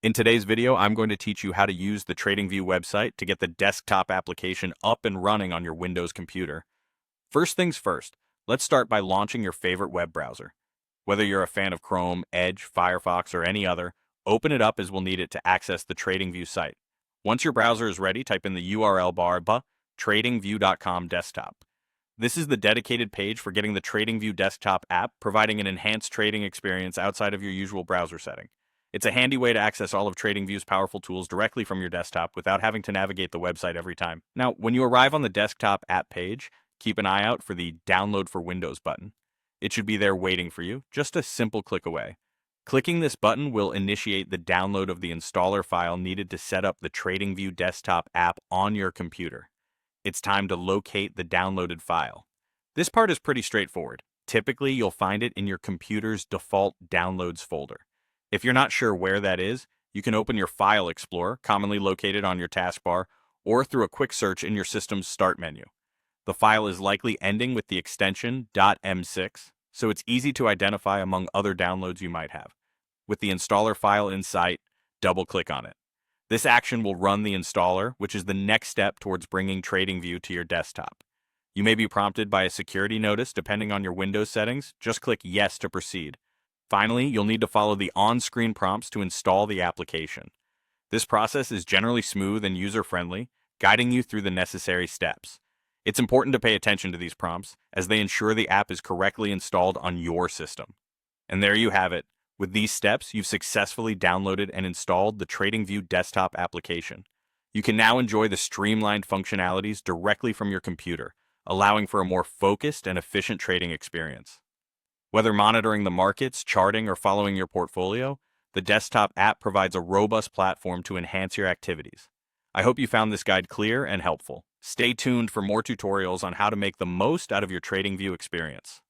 In today's video, I'm going to teach you how to use the TradingView website to get the desktop application up and running on your Windows computer. First things first, let's start by launching your favorite web browser. Whether you're a fan of Chrome, Edge, Firefox, or any other, open it up as we'll need it to access the TradingView site. Once your browser is ready, type in the URL bar tradingview.com desktop. This is the dedicated page for getting the TradingView desktop app, providing an enhanced trading experience outside of your usual browser setting. It's a handy way to access all of TradingView's powerful tools directly from your desktop without having to navigate the website every time. Now, when you arrive on the desktop app page, keep an eye out for the Download for Windows button. It should be there waiting for you, just a simple click away. Clicking this button will initiate the download of the installer file needed to set up the TradingView desktop app on your computer. It's time to locate the downloaded file. This part is pretty straightforward. Typically, you'll find it in your computer's default Downloads folder. If you're not sure where that is, you can open your File Explorer, commonly located on your taskbar, or through a quick search in your system's Start menu. The file is likely ending with the extension .m6, so it's easy to identify among other downloads you might have. With the installer file in sight, double-click on it. This action will run the installer, which is the next step towards bringing TradingView to your desktop. You may be prompted by a security notice depending on your Windows settings. Just click Yes to proceed. Finally, you'll need to follow the on-screen prompts to install the application. This process is generally smooth and user-friendly, guiding you through the necessary steps. It's important to pay attention to these prompts, as they ensure the app is correctly installed on your system. And there you have it. With these steps, you've successfully downloaded and installed the TradingView desktop application. You can now enjoy the streamlined functionalities directly from your computer, allowing for a more focused and efficient trading experience. Whether monitoring the markets, charting, or following your portfolio, the desktop app provides a robust platform to enhance your activities. I hope you found this guide clear and helpful. Stay tuned for more tutorials on how to make the most out of your TradingView experience.